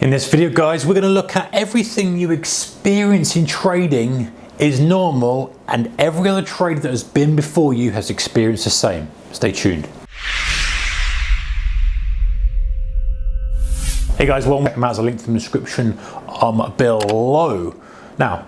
In this video, guys, we're going to look at everything you experience in trading is normal and every other trader that has been before you has experienced the same. Stay tuned. Hey guys, welcome back. There's a link in the description below. Now,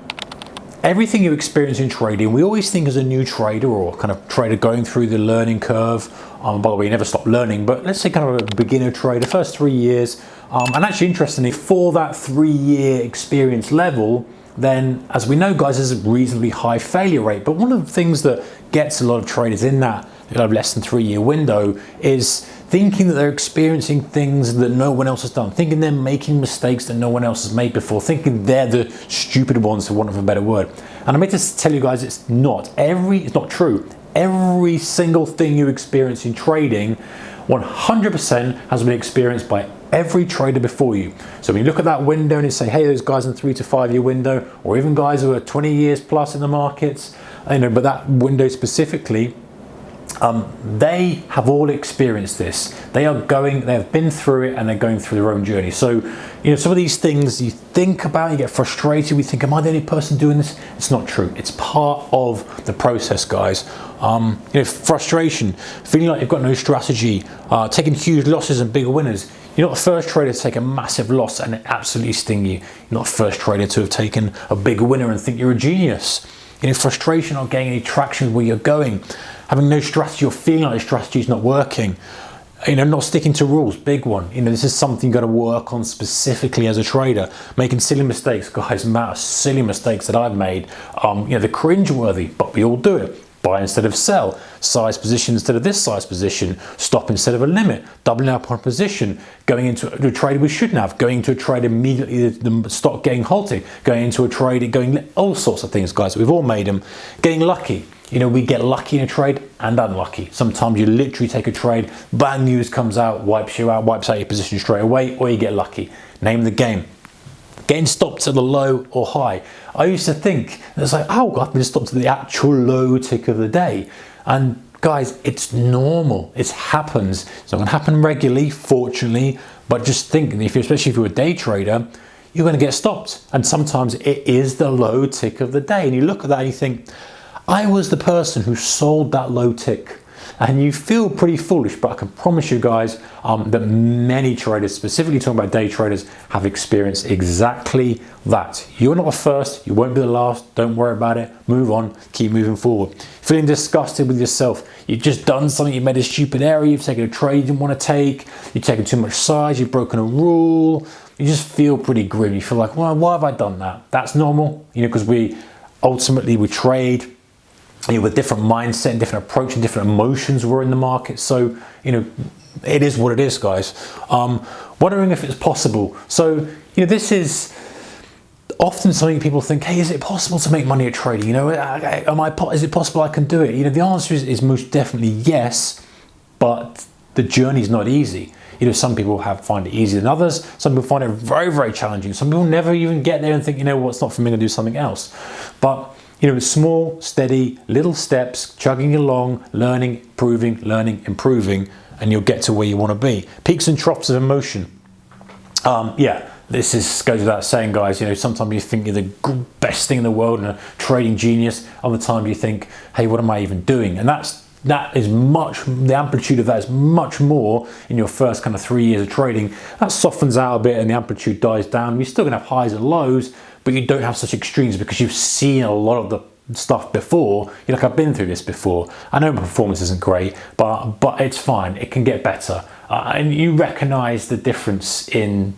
everything you experience in trading, we always think as a new trader or kind of trader going through the learning curve. By the way, you never stop learning, but let's say kind of a beginner trader, first 3 years. And actually, interestingly, for that 3-year experience level, then as we know, guys, there's a reasonably high failure rate. But one of the things that gets a lot of traders in that less than 3-year window is thinking that they're experiencing things that no one else has done, thinking they're making mistakes that no one else has made before, thinking they're the stupid ones, for want of a better word. And I'm here to tell you guys it's not true. Every single thing you experience in trading 100% has been experienced by every trader before you. So when you look at that window and you say, hey, those guys in 3 to 5 year window, or even guys who are 20 years plus in the markets, but that window specifically, they have all experienced this. They have been through it and they're going through their own journey. So, some of these things you think about, you get frustrated, we think, am I the only person doing this? It's not true. It's part of the process, guys. Frustration, feeling like you've got no strategy, taking huge losses and big winners. You're not the first trader to take a massive loss and it absolutely sting you. You're not the first trader to have taken a big winner and think you're a genius. Frustration, not getting any traction where you're going, having no strategy or feeling like the strategy is not working, not sticking to rules, big one. This is something you've got to work on specifically as a trader. Making silly mistakes, guys, amount of silly mistakes that I've made, they're cringeworthy, but we all do it. Buy instead of sell, size position instead of this size position, stop instead of a limit, doubling up on position, going into a trade we shouldn't have, going into a trade immediately, the stock getting halted, going into a trade, all sorts of things, guys. We've all made them. Getting lucky. We get lucky in a trade and unlucky. Sometimes you literally take a trade, bad news comes out, wipes you out, wipes out your position straight away, or you get lucky. Name of the game. Getting stopped at the low or high. I used to think, it's like, oh, I've been stopped at the actual low tick of the day. And guys, it's normal. It happens. It's not going to happen regularly, fortunately, but just think, especially if you're a day trader, you're going to get stopped. And sometimes it is the low tick of the day. And you look at that and you think, I was the person who sold that low tick. And you feel pretty foolish, but I can promise you guys that many traders, specifically talking about day traders, have experienced exactly that. You're not the first, you won't be the last, don't worry about it, move on, keep moving forward. Feeling disgusted with yourself, you've just done something, you made a stupid error, you've taken a trade you didn't want to take, you've taken too much size, you've broken a rule, you just feel pretty grim. You feel like, well, why have I done that? That's normal, because we trade with different mindset and different approach and different emotions we're in the market. So, it is what it is, guys. Wondering if it's possible. So, this is often something people think, hey, is it possible to make money at trading? Is it possible I can do it? The answer is most definitely yes, but the journey is not easy. Some people find it easier than others. Some people find it very, very challenging. Some people never even get there and think, it's not for me to do something else. But small, steady, little steps, chugging along, learning, improving, and you'll get to where you want to be. Peaks and troughs of emotion. This goes without saying, guys. Sometimes you think you're the best thing in the world and a trading genius. Other times you think, hey, what am I even doing? And the amplitude of that is much more in your first kind of 3 years of trading. That softens out a bit and the amplitude dies down. You're still going to have highs and lows, but you don't have such extremes because you've seen a lot of the stuff before. You're like, I've been through this before. I know my performance isn't great, but it's fine. It can get better. And you recognize the difference in,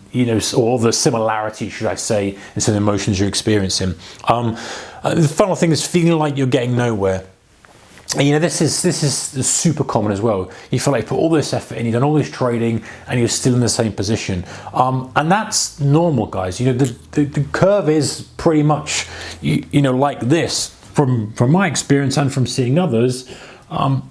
or the similarity, should I say, in some emotions you're experiencing. The final thing is feeling like you're getting nowhere. And this is super common as well. You feel like you put all this effort in, you've done all this trading, and you're still in the same position. And that's normal, guys. The curve is pretty much, like this. From my experience and from seeing others,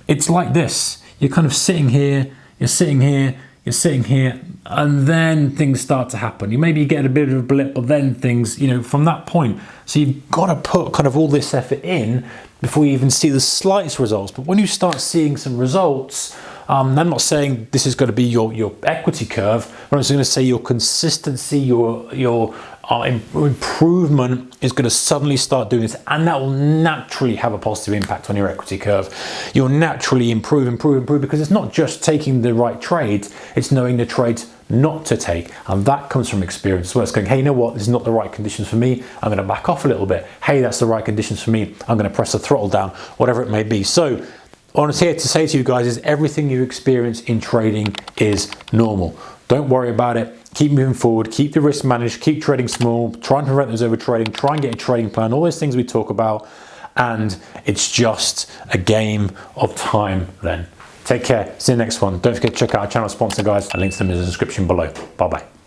it's like this. You're kind of sitting here, you're sitting here, you're sitting here, and then things start to happen. You maybe get a bit of a blip, but then things, from that point. So you've got to put kind of all this effort in before you even see the slightest results. But when you start seeing some results, I'm not saying this is going to be your equity curve, but I'm just going to say your consistency, your improvement is going to suddenly start doing this, and that will naturally have a positive impact on your equity curve. You'll naturally improve because it's not just taking the right trades, it's knowing the trades not to take, and that comes from experience as well. It's going, hey, you know what, this is not the right conditions for me, I'm going to back off a little bit. Hey, that's the right conditions for me, I'm going to press the throttle down, whatever it may be. So what I'm here to say to you guys is everything you experience in trading is normal. Don't worry about it. Keep moving forward, keep your risk managed, keep trading small, try and prevent those over trading, try and get a trading plan, all those things we talk about, and it's just a game of time then. Take care, see you next one. Don't forget to check out our channel sponsor, guys. Links to them in the description below. Bye-bye.